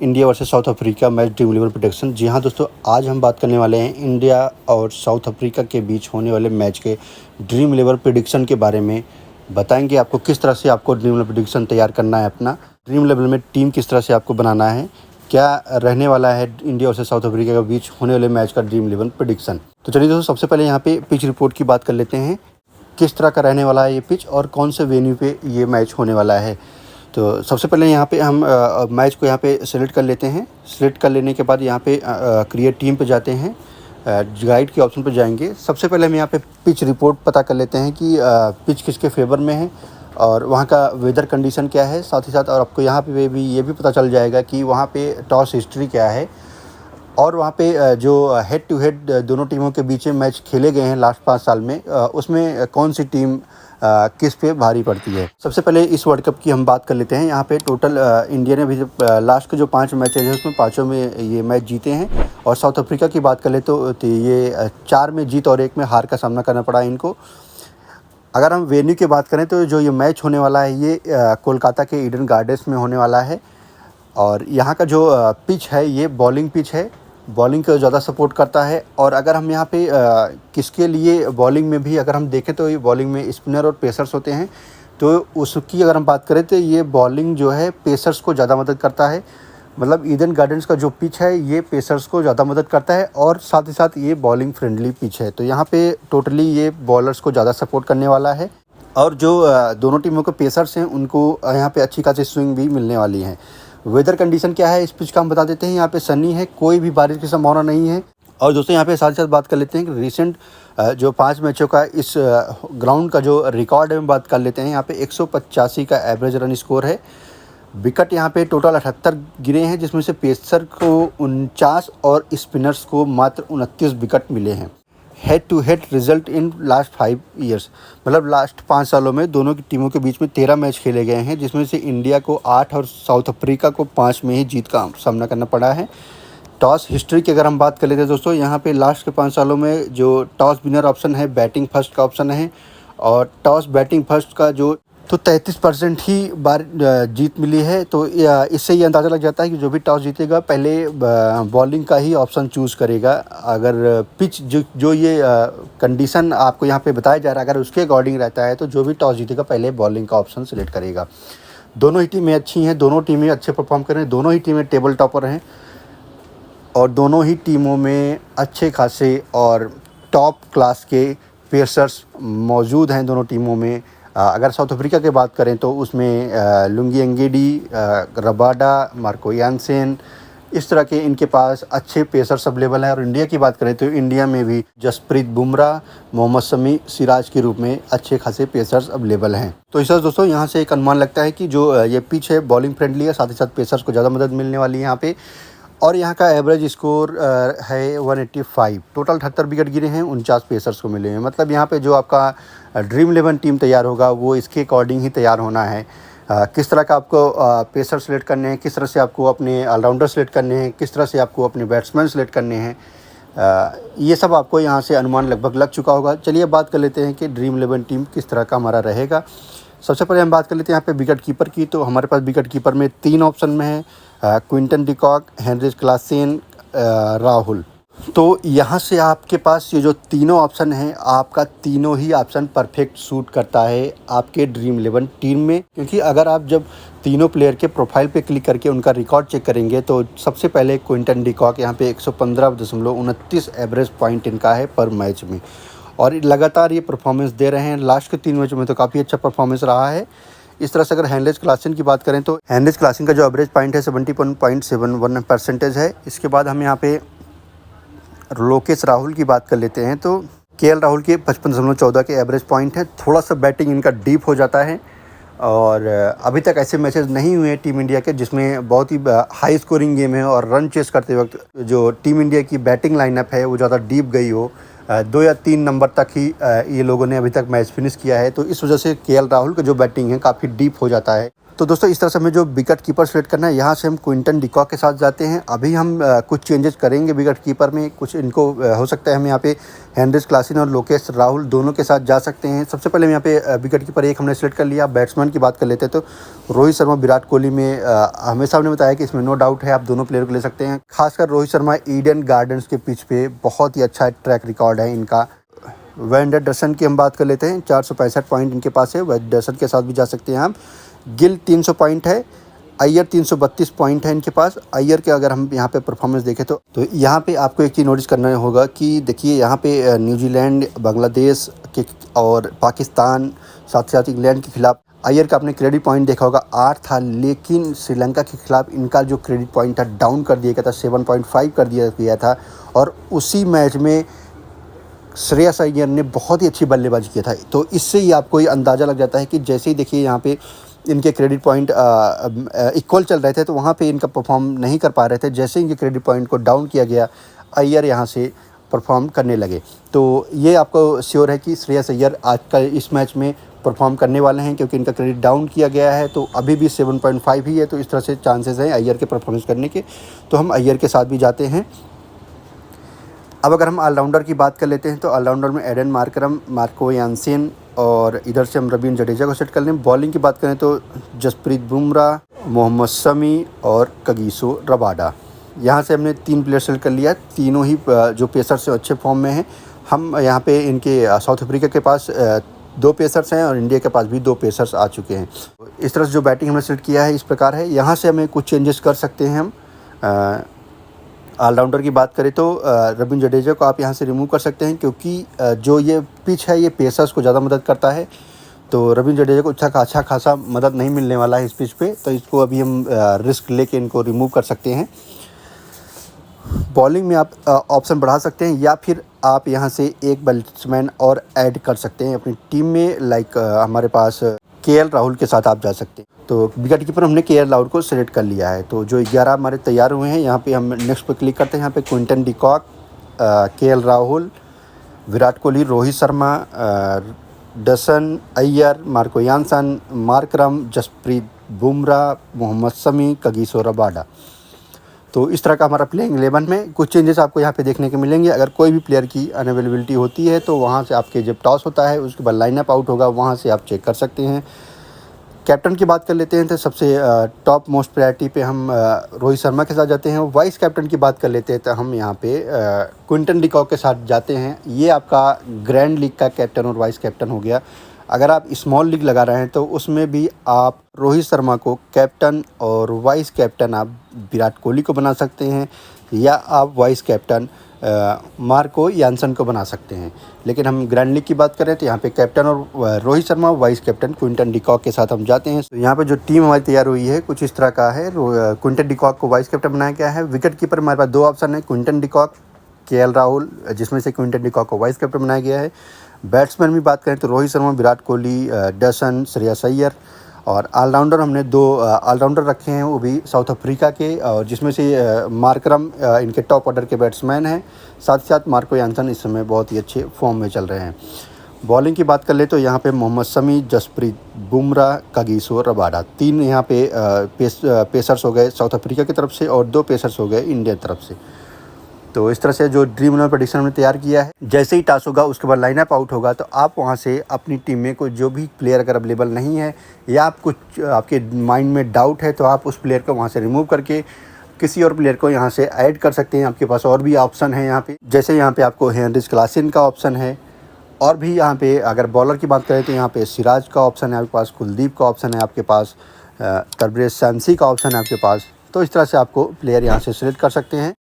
India versus South Africa match dream 11 prediction. जी हाँ दोस्तों, आज हम बात करने वाले हैं इंडिया और साउथ अफ्रीका के बीच होने वाले मैच के ड्रीम 11 प्रेडिक्शन के बारे में। बताएंगे आपको किस तरह से आपको ड्रीम 11 प्रेडिक्शन तैयार करना है, अपना ड्रीम 11 में टीम किस तरह से आपको बनाना है, क्या रहने वाला है इंडिया और साउथ अफ्रीका के बीच होने वाले मैच का ड्रीम 11 प्रेडिक्शन। तो चलिए दोस्तों, सबसे पहले यहाँ पे पिच रिपोर्ट की बात कर लेते हैं। किस तरह का रहने वाला है ये पिच और कौन से वेन्यू पे ये मैच होने वाला है। तो सबसे पहले यहाँ पे हम मैच को यहाँ पे सेलेक्ट कर लेते हैं। सेलेक्ट कर लेने के बाद यहाँ पे क्रिएट टीम पे जाते हैं, गाइड के ऑप्शन पे जाएंगे। सबसे पहले हम यहाँ पे पिच रिपोर्ट पता कर लेते हैं कि पिच किसके फेवर में है और वहाँ का वेदर कंडीशन क्या है। साथ ही साथ और आपको यहाँ पे भी ये भी पता चल जाएगा कि वहाँ पे टॉस हिस्ट्री क्या है और वहाँ पे जो हेड टू हेड दोनों टीमों के बीच में मैच खेले गए हैं लास्ट 5 साल में, उसमें कौन सी टीम किस पे भारी पड़ती है। सबसे पहले इस वर्ल्ड कप की हम बात कर लेते हैं। यहाँ पे टोटल इंडिया ने भी लास्ट के जो 5 मैचेज हैं उसमें 5 में ये मैच जीते हैं और साउथ अफ्रीका की बात कर ले तो ये 4 में जीत और 1 में हार का सामना करना पड़ा इनको। अगर हम वेन्यू की बात करें तो जो ये मैच होने वाला है ये कोलकाता के ईडन गार्डन्स में होने वाला है और यहाँ का जो पिच है ये बॉलिंग पिच है, बॉलिंग को ज़्यादा सपोर्ट करता है। और अगर हम यहाँ पे किसके लिए बॉलिंग में भी अगर हम देखें तो ये बॉलिंग में स्पिनर और पेसर्स होते हैं, तो उसकी अगर हम बात करें तो ये बॉलिंग जो है पेसर्स को ज़्यादा मदद करता है। मतलब ईडन गार्डन्स का जो पिच है ये पेसर्स को ज़्यादा मदद करता है और साथ ही साथ ये बॉलिंग फ्रेंडली पिच है। तो यहाँ पे टोटली ये बॉलर्स को ज़्यादा सपोर्ट करने वाला है और जो दोनों टीमों के पेसर्स हैं उनको यहाँ पे अच्छी खासी स्विंग भी मिलने वाली है। वेदर कंडीशन क्या है इस पिच का हम बता देते हैं। यहाँ पे सनी है, कोई भी बारिश की संभावना नहीं है। और दोस्तों यहाँ पे साथ ही साथ बात कर लेते हैं कि रिसेंट जो 5 मैचों का इस ग्राउंड का जो रिकॉर्ड है हम बात कर लेते हैं। यहाँ पे 185 का एवरेज रन स्कोर है। विकेट यहाँ पे टोटल 78 गिरे हैं, जिसमें से पेसर को 49 और स्पिनर्स को मात्र 29 विकेट मिले हैं। Head to head result in last 5 years, मतलब लास्ट 5 सालों में दोनों की टीमों के बीच में 13 मैच खेले गए हैं, जिसमें से इंडिया को 8 और साउथ अफ्रीका को 5 में ही जीत का सामना करना पड़ा है। टॉस हिस्ट्री की अगर हम बात कर लेते हैं दोस्तों, यहाँ पे लास्ट के 5 सालों में जो टॉस विनर ऑप्शन है बैटिंग फर्स्ट का ऑप्शन है और टॉस बैटिंग फर्स्ट का जो 33% ही बार जीत मिली है। तो इससे ये अंदाज़ा लग जाता है कि जो भी टॉस जीतेगा पहले बॉलिंग का ही ऑप्शन चूज़ करेगा। अगर पिच जो ये कंडीशन आपको यहाँ पे बताया जा रहा है अगर उसके अकॉर्डिंग रहता है तो जो भी टॉस जीतेगा पहले बॉलिंग का ऑप्शन सेलेक्ट करेगा। दोनों ही टीमें अच्छी हैं, दोनों टीमें अच्छे परफॉर्म कर रहे हैं, दोनों ही टीमें टेबल टॉपर हैं और दोनों ही टीमों में अच्छे खासे और टॉप क्लास के पेसर्स मौजूद हैं दोनों टीमों में। अगर साउथ अफ्रीका की बात करें तो उसमें लुंगी एंगेडी, रबाडा, मार्को यानसेन, इस तरह के इनके पास अच्छे पेसर्स अवेलेबल हैं। और इंडिया की बात करें तो इंडिया में भी जसप्रीत बुमराह, मोहम्मद शमी, सिराज के रूप में अच्छे खासे पेसर्स अवेलेबल हैं। तो इस दोस्तों यहाँ से एक अनुमान लगता है कि जो ये पिच है बॉलिंग फ्रेंडली है, साथ ही साथ पेसर्स को ज़्यादा मदद मिलने वाली है यहाँ पे। और यहाँ का एवरेज स्कोर है 185। टोटल 78 विकेट गिरे हैं, 49 पेसर्स को मिले हैं। मतलब यहाँ पे जो आपका ड्रीम 11 टीम तैयार होगा वो इसके अकॉर्डिंग ही तैयार होना है। किस तरह का आपको पेसर सेलेक्ट करने हैं, किस तरह से आपको अपने ऑलराउंडर सेलेक्ट करने हैं, किस तरह से आपको अपने बैट्समैन सेलेक्ट करने हैं, ये सब आपको यहाँ से अनुमान लगभग लग चुका होगा। चलिए बात कर लेते हैं कि ड्रीम 11 टीम किस तरह का हमारा रहेगा। सबसे पहले हम बात कर लेते हैं यहाँ पे विकेट कीपर की। तो हमारे पास विकेट कीपर में 3 ऑप्शन में है, Quinton de Kock, Heinrich Klaasen, Rahul. तो यहाँ से आपके पास ये जो तीनों ऑप्शन हैं आपका तीनों ही ऑप्शन परफेक्ट सूट करता है आपके ड्रीम 11 टीम में। क्योंकि अगर आप जब तीनों प्लेयर के प्रोफाइल पे क्लिक करके उनका रिकॉर्ड चेक करेंगे तो सबसे पहले क्विंटन डिकॉक यहाँ पे 115.29 एवरेज पॉइंट इनका है पर मैच में और लगातार ये परफॉर्मेंस दे रहे हैं। लास्ट के 3 मैचों में तो काफ़ी अच्छा परफॉर्मेंस रहा है। इस तरह से अगर हेनरिच क्लासेन की बात करें तो हेनरिच क्लासेन का जो एवरेज पॉइंट है 71.71% है। इसके बाद हम यहाँ पे लोकेश राहुल की बात कर लेते हैं तो केएल राहुल के 55.14 के एवरेज पॉइंट है। थोड़ा सा बैटिंग इनका डीप हो जाता है और अभी तक ऐसे मैचेस नहीं हुए टीम इंडिया के जिसमें बहुत ही हाई स्कोरिंग गेम है और रन चेस करते वक्त जो टीम इंडिया की बैटिंग लाइनअप है वो ज़्यादा डीप गई हो। 2 या 3 नंबर तक ही ये लोगों ने अभी तक मैच फिनिश किया है। तो इस वजह से केएल राहुल का जो बैटिंग है काफ़ी डीप हो जाता है। तो दोस्तों इस तरह से हमें जो विकेट कीपर सेलेक्ट करना है, यहाँ से हम क्विंटन डिकॉक के साथ जाते हैं। अभी हम कुछ चेंजेस करेंगे विकेट कीपर में, कुछ इनको हो सकता है हम यहाँ पे हेनरिच क्लासन और लोकेश राहुल दोनों के साथ जा सकते हैं। सबसे पहले हम यहाँ पे विकेट कीपर एक हमने सेलेक्ट कर लिया। बैट्समैन की बात कर लेते हैं तो रोहित शर्मा विराट कोहली में हमेशा हमने बताया कि इसमें नो डाउट है, आप दोनों प्लेयर को ले सकते हैं। खासकर रोहित शर्मा ईडन गार्डन्स के पिच पे बहुत ही अच्छा ट्रैक रिकॉर्ड है इनका। वेन डेरसन की हम बात कर लेते हैं, 465 पॉइंट इनके पास है। वेन डेरसन के साथ भी जा सकते हैं हम। गिल 300 पॉइंट है। अय्यर 332 पॉइंट है इनके पास। अय्यर के अगर हम यहाँ पे परफॉर्मेंस देखें तो यहाँ पे आपको एक चीज़ नोटिस करना होगा कि देखिए यहाँ पे न्यूजीलैंड, बांग्लादेश के और पाकिस्तान, साथ ही साथ इंग्लैंड के खिलाफ अय्यर का आपने क्रेडिट पॉइंट देखा होगा 8 था, लेकिन श्रीलंका के खिलाफ इनका जो क्रेडिट पॉइंट था डाउन कर दिया गया था, 7.5 कर दिया गया था। और उसी मैच में श्रेयस अय्यर ने बहुत ही अच्छी बल्लेबाजी किया था। तो इससे ही आपको ये अंदाज़ा लग जाता है कि जैसे ही देखिए यहाँ पे इनके क्रेडिट पॉइंट इक्वल चल रहे थे तो वहाँ पे इनका परफॉर्म नहीं कर पा रहे थे। जैसे इनके क्रेडिट पॉइंट को डाउन किया गया, अय्यर यहाँ से परफॉर्म करने लगे। तो ये आपको श्योर है कि श्रेयस अय्यर आज का इस मैच में परफॉर्म करने वाले हैं, क्योंकि इनका क्रेडिट डाउन किया गया है। तो अभी भी 7.5 ही है, तो इस तरह से चांसेस हैं अय्यर के परफॉर्मेंस करने के। तो हम अय्यर के साथ भी जाते हैं। अब अगर हम ऑलराउंडर की बात कर लेते हैं तो ऑलराउंडर में एडन मार्करम, मार्को यानसेन और इधर से हम रवींद्र जडेजा को सेट कर लें। बॉलिंग की बात करें तो जसप्रीत बुमराह, मोहम्मद शमी और कगिसो रबाडा। यहाँ से हमने 3 प्लेयर सेलेक्ट कर लिया। तीनों ही जो पेसर्स से अच्छे फॉर्म में हैं। हम यहाँ पे इनके साउथ अफ्रीका के पास 2 पेसर्स हैं और इंडिया के पास भी 2 पेसर्स आ चुके हैं। इस तरह से जो बैटिंग हमने सेलेक्ट किया है इस प्रकार है। यहाँ से हमें कुछ चेंजेस कर सकते हैं हम। ऑलराउंडर की बात करें तो रवींद्र जडेजा को आप यहाँ से रिमूव कर सकते हैं, क्योंकि जो ये पिच है ये पेसर्स को ज़्यादा मदद करता है। तो रवींद्र जडेजा को अच्छा खासा मदद नहीं मिलने वाला है इस पिच पे, तो इसको अभी हम रिस्क लेके इनको रिमूव कर सकते हैं। बॉलिंग में आप ऑप्शन बढ़ा सकते हैं, या फिर आप यहाँ से एक बैट्समैन और ऐड कर सकते हैं अपनी टीम में। लाइक हमारे पास केएल राहुल के साथ आप जा सकते हैं। तो विकेट कीपर हमने केएल राहुल को सेलेक्ट कर लिया है। तो जो 11 हमारे तैयार हुए हैं, यहाँ पे हम नेक्स्ट पे क्लिक करते हैं। यहाँ पे Quinton de Kock, KL Rahul, Virat Kohli, Rohit Sharma, डेरसन, Iyer, Marco Jansen, Markram, Jasprit Bumrah, Mohammed Shami, Kagiso Rabada. तो इस तरह का हमारा प्लेइंग 11 में कुछ चेंजेस आपको यहाँ पे देखने को मिलेंगे। अगर कोई भी प्लेयर की अनअवेलेबिलिटी होती है तो वहाँ से आपके जब टॉस होता है उसके बाद लाइनअप आउट होगा, वहाँ से आप चेक कर सकते हैं। कैप्टन की बात कर लेते हैं तो सबसे टॉप मोस्ट प्रायोरिटी पे हम रोहित शर्मा के साथ जाते हैं। वाइस कैप्टन की बात कर लेते हैं तो हम यहाँ पे क्विंटन डिकॉक के साथ जाते हैं। ये आपका ग्रैंड लीग का कैप्टन और वाइस कैप्टन हो गया। अगर आप स्मॉल लीग लगा रहे हैं तो उसमें भी आप रोहित शर्मा को कैप्टन और वाइस कैप्टन आप विराट कोहली को बना सकते हैं, या आप वाइस कैप्टन मार्को यानसन को बना सकते हैं। लेकिन हम ग्रैंड लीग की बात करें तो यहाँ पे कैप्टन और Rohit Sharma, vice captain Quinton de Kock के साथ हम जाते हैं। तो यहाँ पे जो टीम हमारी तैयार हुई है कुछ इस तरह का है। क्विंटन डिकॉक को वाइस कैप्टन बनाया गया है। विकेट कीपर हमारे पास 2 ऑप्शन है, क्विंटन डिकॉक, केएल राहुल, जिसमें से क्विंटन डिकॉक को वाइस कैप्टन बनाया गया है। बैट्समैन भी बात करें तो रोहित शर्मा, विराट कोहली, डेरसन, श्रेयस अय्यर। और ऑलराउंडर हमने 2 ऑलराउंडर रखे हैं, वो भी साउथ अफ्रीका के, और जिसमें से मार्करम इनके टॉप ऑर्डर के बैट्समैन हैं। साथ ही साथ मार्को यानसन इस समय बहुत ही अच्छे फॉर्म में चल रहे हैं। बॉलिंग की बात कर ले तो यहाँ पे मोहम्मद शमी, जसप्रीत बुमराह, कगिसो रबाडा, 3 यहाँ पे पेसर्स हो गए साउथ अफ्रीका की तरफ से और 2 पेसर्स हो गए इंडिया की तरफ से। तो इस तरह से जो ड्रीम 11 प्रेडिक्शन हमने तैयार किया है, जैसे ही टॉस होगा उसके बाद लाइनअप आउट होगा तो आप वहां से अपनी टीम में कोई जो भी प्लेयर अगर अवेलेबल नहीं है, या आप कुछ आपके माइंड में डाउट है, तो आप उस प्लेयर को वहां से रिमूव करके किसी और प्लेयर को यहाँ से ऐड कर सकते हैं। आपके पास और भी ऑप्शन है यहाँ पे, जैसे यहाँ पे आपको हेनरिच क्लासन का ऑप्शन है, और भी यहाँ पे अगर बॉलर की बात करें तो यहाँ पे सिराज का ऑप्शन है आपके पास, कुलदीप का ऑप्शन है आपके पास, तरब्रेज शमसी का ऑप्शन है आपके पास। तो इस तरह से आपको प्लेयर यहाँ से सिलेक्ट कर सकते हैं।